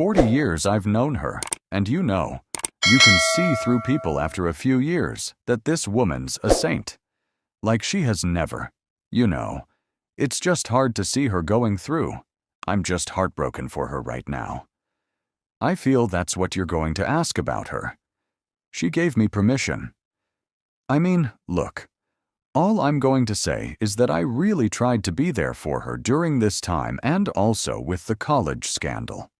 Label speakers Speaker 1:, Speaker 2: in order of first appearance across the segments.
Speaker 1: 40 years I've known her, and you can see through people after a few years that this woman's a saint. Like she has never, it's just hard to see her going through. I'm just heartbroken for her right now. I feel that's what you're going to ask about her. She gave me permission. I mean, look, all I'm going to say is that I really tried to be there for her during this time and also with the college scandal.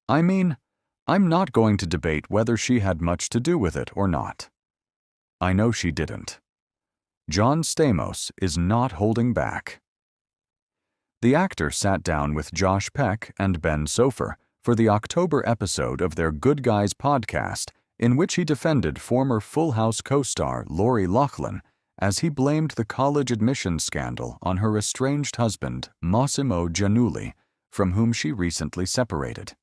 Speaker 1: I mean, I'm not going to debate whether she had much to do with it or not. I know she didn't. John Stamos is not holding back. The actor sat down with Josh Peck Ben Soffer for the October episode of their Good Guys podcast, in which he defended former Full House co-star Lori Loughlin as he blamed the college admissions scandal on her estranged husband, Mossimo Giannulli, from whom she recently separated.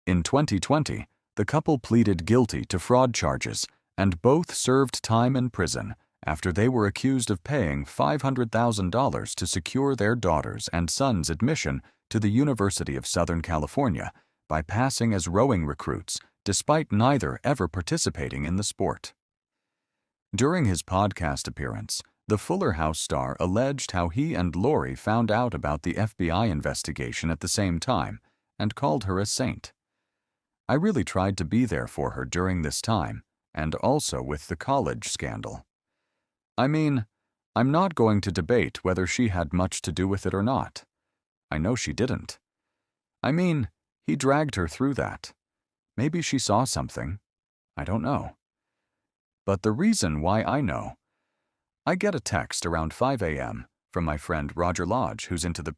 Speaker 1: In 2020, the couple pleaded guilty to fraud charges and both served time in prison after they were accused of paying $500,000 to secure their daughter's and son's admission to the University of Southern California by passing as rowing recruits, despite neither ever participating in the sport. During his podcast appearance, the Fuller House star alleged how he and Lori found out about the FBI investigation at the same time and called her a saint. I really tried to be there for her during this time, and also with the college scandal. I mean, I'm not going to debate whether she had much to do with it or not. I know she didn't. I mean, he dragged her through that. Maybe she saw something. I don't know. But the reason why I know, I get a text around 5 a.m. from my friend Roger Lodge, who's into the,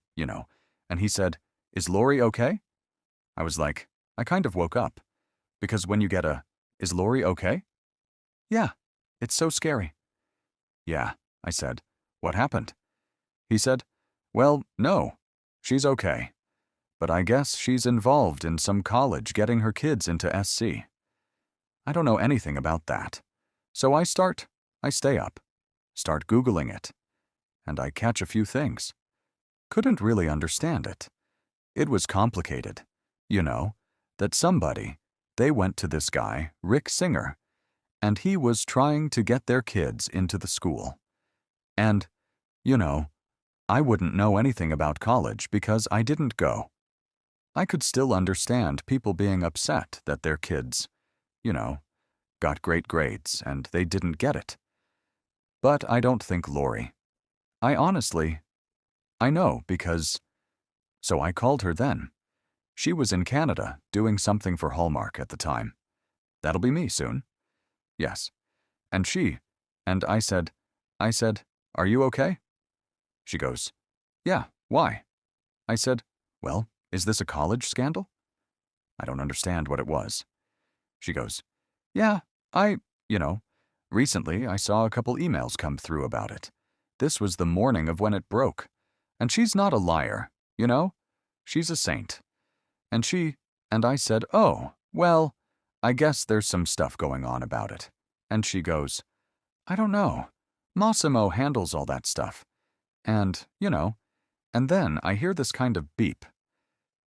Speaker 1: and he said, "Is Lori okay?" I was like, I kind of woke up. Because when you get a, "Is Lori okay?" Yeah, it's so scary. Yeah, I said. What happened? He said, well, no, she's okay. But I guess she's involved in some college getting her kids into SC. I don't know anything about that. So I stay up, start Googling it, and I catch a few things. Couldn't really understand it. It was complicated. That they went to this guy, Rick Singer, and he was trying to get their kids into the school. And, I wouldn't know anything about college because I didn't go. I could still understand people being upset that their kids, got great grades and they didn't get it. But I don't think Lori. I know because... So I called her then. She was in Canada doing something for Hallmark at the time. That'll be me soon. Yes. And I said, are you okay? She goes, yeah, why? I said, well, is this a college scandal? I don't understand what it was. She goes, yeah, recently I saw a couple emails come through about it. This was the morning of when it broke. And she's not a liar, She's a saint. And I said, oh, well, I guess there's some stuff going on about it. And she goes, I don't know. Mossimo handles all that stuff. And, and then I hear this kind of beep.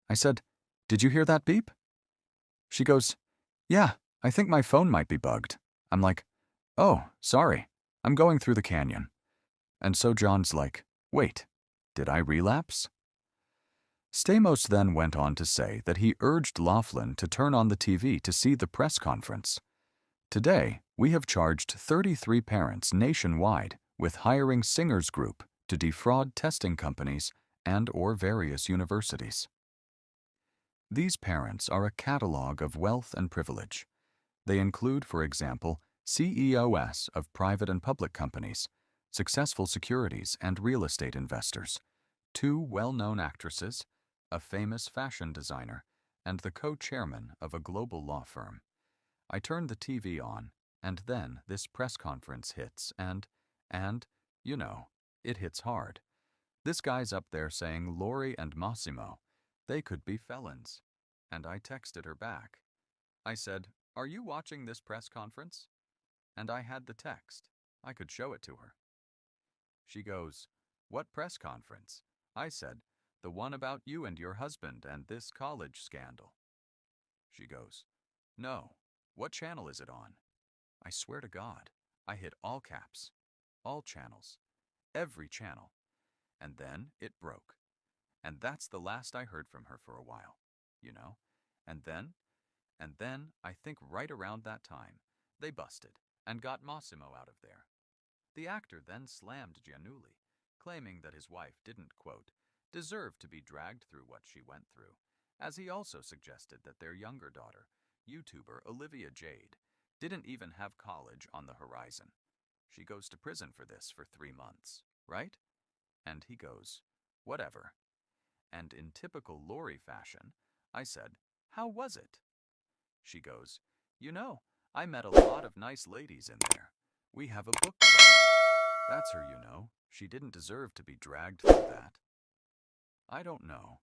Speaker 1: I said, did you hear that beep? She goes, yeah, I think my phone might be bugged. I'm like, oh, sorry, I'm going through the canyon. And so John's like, wait, did I relapse? Stamos then went on to say that he urged Loughlin to turn on the TV to see the press conference. Today, we have charged 33 parents nationwide with hiring Singer's Group to defraud testing companies and/or various universities. These parents are a catalog of wealth and privilege. They include, for example, CEOs of private and public companies, successful securities and real estate investors, 2 well-known actresses, a famous fashion designer, and the co-chairman of a global law firm. I turn the TV on, and then this press conference hits, and, it hits hard. This guy's up there saying Lori and Mossimo, they could be felons. And I texted her back. I said, are you watching this press conference? And I had the text. I could show it to her. She goes, what press conference? I said, The one about you and your husband and this college scandal. She goes, no. What channel is it on? I swear to God, I hit all caps, all channels, every channel. And then it broke. And that's the last I heard from her for a while, you know? And then, I think right around that time, they busted and got Mossimo out of there. The actor then slammed Giannulli, claiming that his wife didn't, quote, deserve to be dragged through what she went through, as he also suggested that their younger daughter, YouTuber Olivia Jade, didn't even have college on the horizon. She goes to prison for this for 3 months, right? And he goes, whatever. And in typical Lori fashion, I said, how was it? She goes, you know, I met a lot of nice ladies in there. We have a book club. That's her, you know. She didn't deserve to be dragged through that. I don't know.